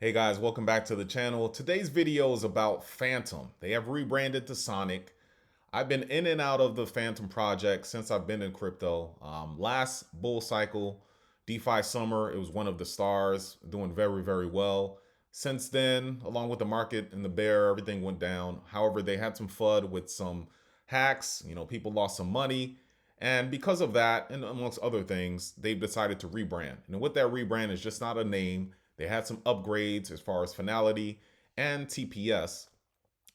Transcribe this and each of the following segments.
Hey guys, welcome back to the channel. Today's video is about Phantom. They have rebranded to Sonic. I've been in and out of the Phantom project since I've been in crypto. Last bull cycle, DeFi summer, it was one of the stars, doing very, very well. Since then, along with the market and the bear, everything went down. However, they had some FUD with some hacks. People lost some money. And because of that, and amongst other things, they've decided to rebrand. And with that rebrand is just not a name. They had some upgrades as far as finality and TPS.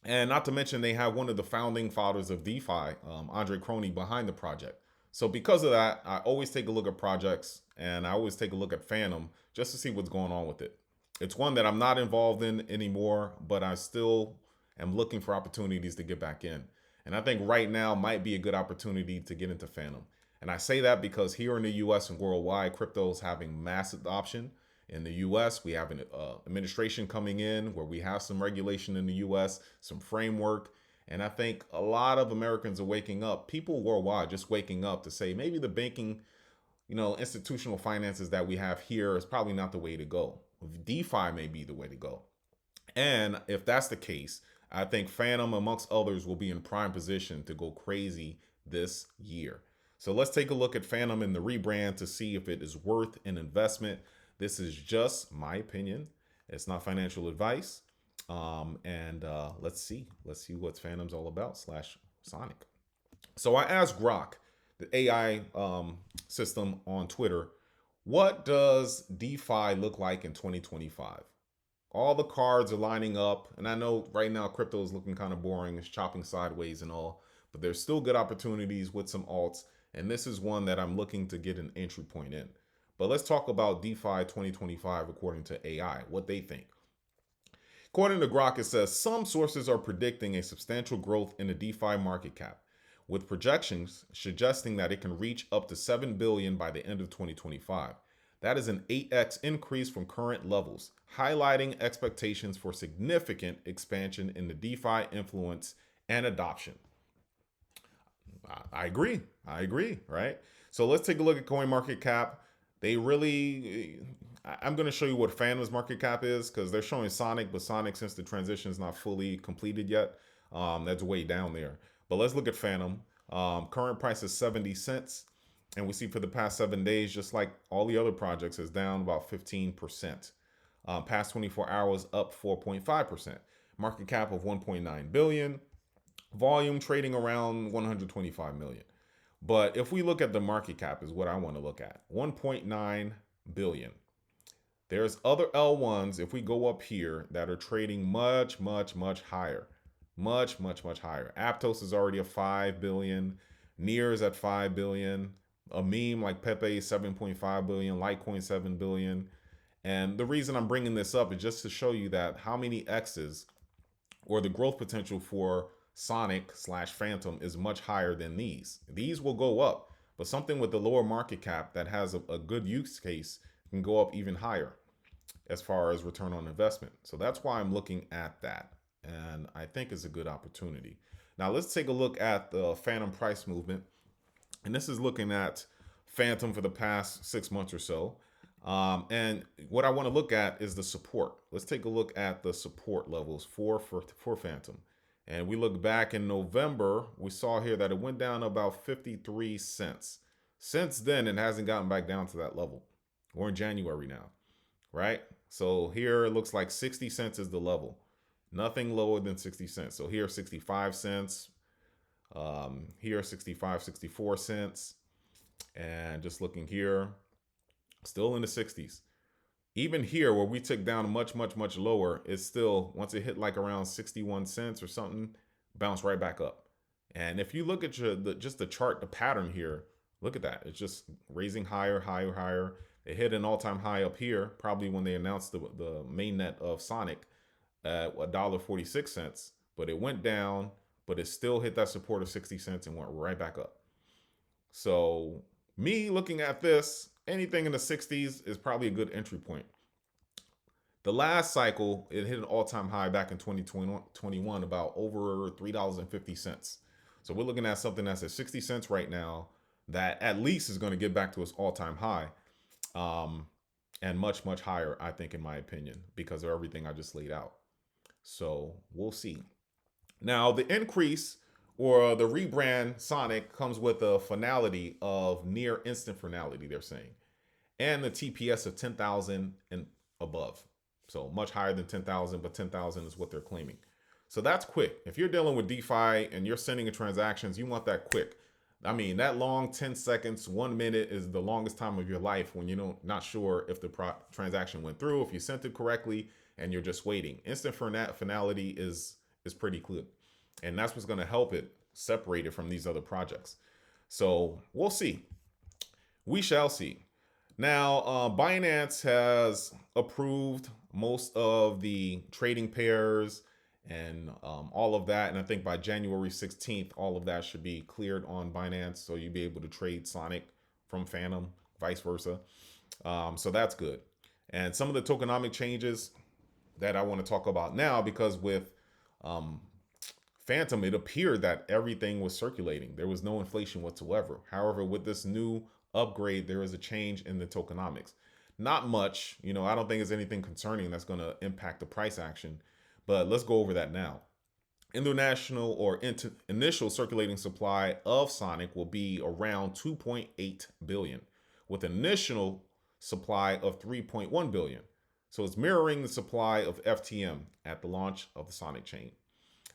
And not to mention, they have one of the founding fathers of DeFi, Andre Crony, behind the project. So because of that, I always take a look at projects and I always take a look at Phantom just to see what's going on with it. It's one that I'm not involved in anymore, but I still am looking for opportunities to get back in. And I think right now might be a good opportunity to get into Phantom. And I say that because here in the US and worldwide, crypto is having mass adoption. In the US, we have an administration coming in where we have some regulation in the US, some framework. And I think a lot of Americans are waking up, people worldwide just waking up to say maybe the banking, institutional finances that we have here is probably not the way to go. DeFi may be the way to go. And if that's the case, I think Phantom, amongst others, will be in prime position to go crazy this year. So let's take a look at Phantom and the rebrand to see if it is worth an investment. This is just my opinion. It's not financial advice. And let's see. Let's see what Phantom's all about slash Sonic. So I asked Grok, the AI system on Twitter, what does DeFi look like in 2025? All the cards are lining up. And I know right now crypto is looking kind of boring. It's chopping sideways and all. But there's still good opportunities with some alts. And this is one that I'm looking to get an entry point in. But let's talk about DeFi 2025 according to AI, what they think. According to Grok, it says some sources are predicting a substantial growth in the DeFi market cap, with projections suggesting that it can reach up to 7 billion by the end of 2025. That is an 8x increase from current levels, highlighting expectations for significant expansion in the DeFi influence and adoption. I agree. I agree, right? So let's take a look at CoinMarketCap. They really, I'm going to show you what Phantom's market cap is because they're showing Sonic, but Sonic, since the transition is not fully completed yet, that's way down there. But let's look at Phantom. Current price is 70 cents. And we see for the past 7 days, just like all the other projects, is down about 15%. Past 24 hours, up 4.5%. Market cap of 1.9 billion. Volume trading around 125 million. But if we look at the market cap is what I want to look at. 1.9 billion. There's other L1s, if we go up here, that are trading much, much, much higher. Much, much, much higher. Aptos is already at 5 billion. Near is at 5 billion. A meme like Pepe is 7.5 billion. Litecoin 7 billion. And the reason I'm bringing this up is just to show you that how many X's or the growth potential for Sonic slash Phantom is much higher than these. These will go up, but something with the lower market cap that has a good use case can go up even higher as far as return on investment. So that's why I'm looking at that. And I think it's a good opportunity. Now let's take a look at the Phantom price movement. And this is looking at Phantom for the past 6 months or so. And what I want to look at is the support. Let's take a look at the support levels for Phantom. And we look back in November, we saw here that it went down about 53 cents. Since then, it hasn't gotten back down to that level. We're in January now, right? So here it looks like 60 cents is the level. Nothing lower than 60 cents. So here 65 cents. Here 65, 64 cents. And just looking here, still in the 60s. Even here where we took down much, much, much lower, it's still, once it hit like around 61 cents or something, bounce right back up. And if you look at just the chart, the pattern here, look at that. It's just raising higher, higher, higher. It hit an all-time high up here, probably when they announced the mainnet of Sonic at $1.46, but it went down, but it still hit that support of 60 cents and went right back up. So me looking at this, anything in the 60s is probably a good entry point. The last cycle, it hit an all-time high back in 2021, about over $3.50. So we're looking at something that's at 60 cents right now that at least is going to get back to its all-time high. and much, much higher, I think, in my opinion, because of everything I just laid out. So we'll see. Now, the increase or the rebrand Sonic comes with a finality of near instant finality, they're saying, and the TPS of 10,000 and above. So much higher than 10,000, but 10,000 is what they're claiming. So that's quick. If you're dealing with DeFi and you're sending transactions, you want that quick. I mean, that long 10 seconds, 1 minute is the longest time of your life when you're not sure if the transaction went through, if you sent it correctly, and you're just waiting. Instant finality is pretty good. And that's what's going to help it separate it from these other projects. So we'll see. We shall see. Now, Binance has approved most of the trading pairs and all of that. And I think by January 16th, all of that should be cleared on Binance. So you'll be able to trade Sonic from Phantom, vice versa. So that's good. And some of the tokenomic changes that I want to talk about now, because with Phantom, it appeared that everything was circulating. There was no inflation whatsoever. However, with this new upgrade, there is a change in the tokenomics. Not much, I don't think it's anything concerning that's going to impact the price action, but let's go over that now. International or initial circulating supply of Sonic will be around 2.8 billion with initial supply of 3.1 billion. So it's mirroring the supply of FTM at the launch of the Sonic chain.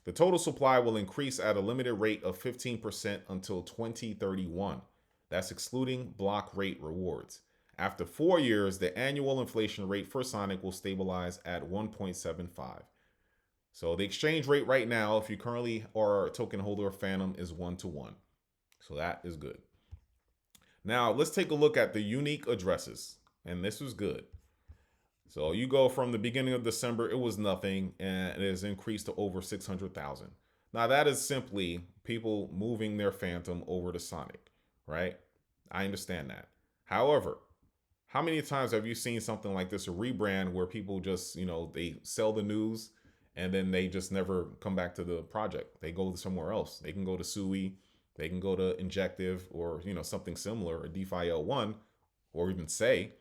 The total supply will increase at a limited rate of 15% until 2031. That's excluding block rate rewards. After 4 years, the annual inflation rate for Sonic will stabilize at 1.75. So the exchange rate right now, if you currently are a token holder of Phantom, is 1-to-1. So that is good. Now let's take a look at the unique addresses. And this is good. So you go from the beginning of December, it was nothing, and it has increased to over 600,000. Now that is simply people moving their Phantom over to Sonic, right? I understand that. However, how many times have you seen something like this, a rebrand where people just, they sell the news and then they just never come back to the project? They go somewhere else. They can go to Sui, they can go to Injective or, something similar, a DeFi L1 or even Say,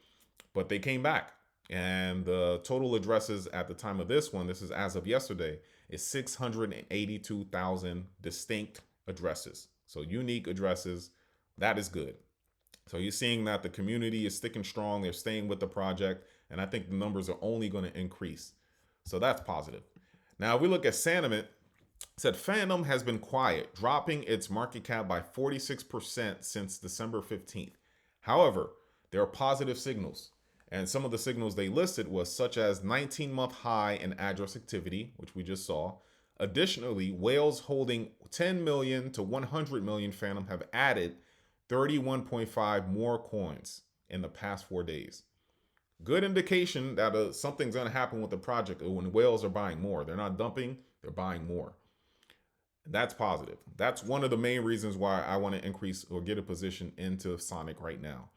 but they came back. And the total addresses at the time of this one, this is as of yesterday, is 682,000 distinct addresses. So unique addresses, that is good. So you're seeing that the community is sticking strong. They're staying with the project. And I think the numbers are only going to increase. So that's positive. Now, if we look at sentiment, it said Phantom has been quiet, dropping its market cap by 46% since December 15th. However, there are positive signals. And some of the signals they listed was such as 19-month high in address activity, which we just saw. Additionally, whales holding 10 million to 100 million Phantom have added 31.5 more coins in the past 4 days. Good indication that something's going to happen with the project when whales are buying more. They're not dumping, they're buying more. That's positive. That's one of the main reasons why I want to increase or get a position into Sonic right now.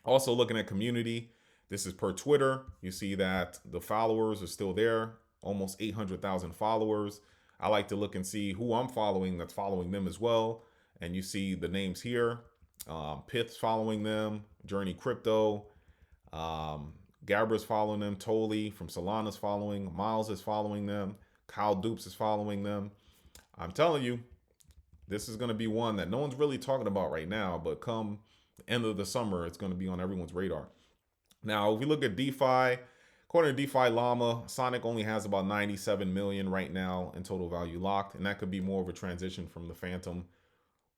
Also looking at community, this is per Twitter. You see that the followers are still there, almost 800,000 followers. I like to look and see who I'm following that's following them as well. And you see the names here. Pith's following them, Journey Crypto, Gabra's following them, Toli from Solana's following, Miles is following them, Kyle Dupes is following them. I'm telling you, this is going to be one that no one's really talking about right now, but come the end of the summer, it's going to be on everyone's radar. Now, if we look at DeFi, according to DeFi Llama, Sonic only has about 97 million right now in total value locked, and that could be more of a transition from the Phantom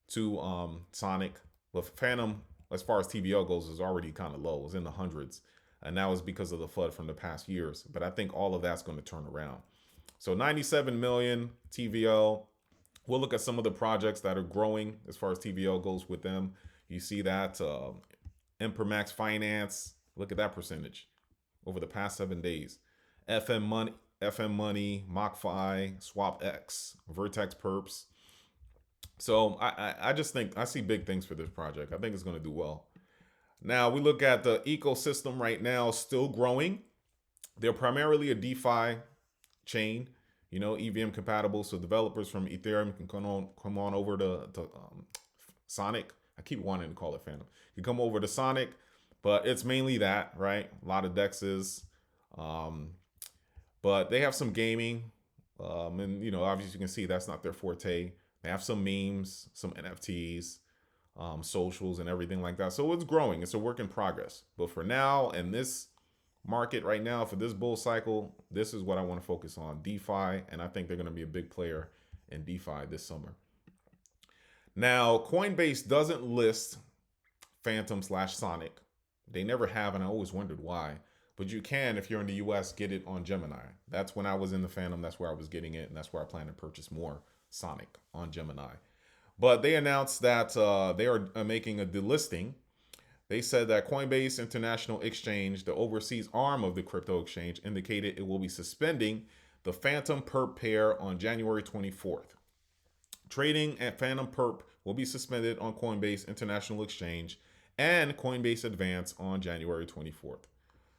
to Sonic. But Phantom, as far as TVL goes, is already kind of low. It's in the hundreds, and that was because of the FUD from the past years. But I think all of that's going to turn around. So 97 million TVL. We'll look at some of the projects that are growing as far as TVL goes with them. You see that Impermax Finance, look at that percentage over the past 7 days. FM Money, MockFi, SwapX, Vertex Perps. So I just think I see big things for this project. I think it's going to do well. Now we look at the ecosystem right now, still growing. They're primarily a DeFi chain, EVM compatible. So developers from Ethereum can come on over to Sonic. I keep wanting to call it Phantom. You come over to Sonic, but it's mainly that, right? A lot of dexes. Um, but they have some gaming. And, obviously you can see that's not their forte. They have some memes, some NFTs, socials, and everything like that. So it's growing. It's a work in progress. But for now, in this market right now, for this bull cycle, this is what I want to focus on, DeFi. And I think they're going to be a big player in DeFi this summer. Now, Coinbase doesn't list Phantom slash Sonic. They never have, and I always wondered why. But you can, if you're in the US, get it on Gemini. That's when I was in the Phantom. That's where I was getting it, and that's where I plan to purchase more Sonic on Gemini. But they announced that they are making a delisting. They said that Coinbase International Exchange, the overseas arm of the crypto exchange, indicated it will be suspending the Phantom Perp pair on January 24th. Trading at Phantom Perp will be suspended on Coinbase International Exchange and Coinbase Advance on January 24th.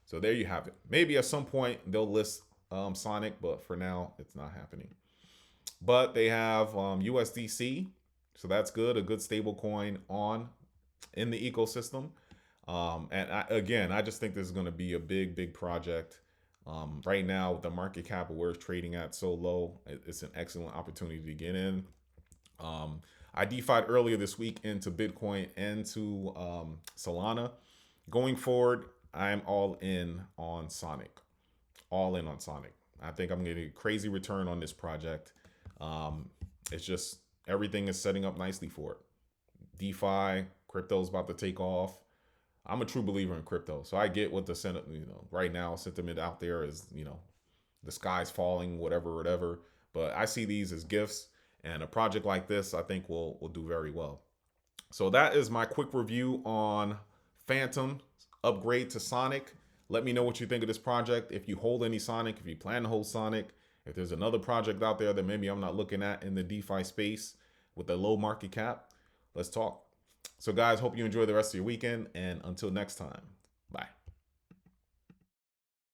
So there you have it. Maybe at some point they'll list Sonic, but for now it's not happening. But they have USDC, so that's good, a good stable coin in the ecosystem. And I just think this is going to be a big project. Right now, with the market cap of where it's trading at so low, it's an excellent opportunity to get in. I DeFi'd earlier this week into Bitcoin and to Solana. Going forward, I'm all in on Sonic. All in on Sonic. I think I'm getting a crazy return on this project. It's just everything is setting up nicely for it. DeFi, crypto's about to take off. I'm a true believer in crypto, so I get what the right now sentiment out there is, the sky's falling, whatever. But I see these as gifts, and a project like this, I think will do very well. So that is my quick review on Phantom upgrade to Sonic. Let me know what you think of this project. If you hold any Sonic, if you plan to hold Sonic, if there's another project out there that maybe I'm not looking at in the DeFi space with a low market cap, let's talk. So guys, hope you enjoy the rest of your weekend, and until next time.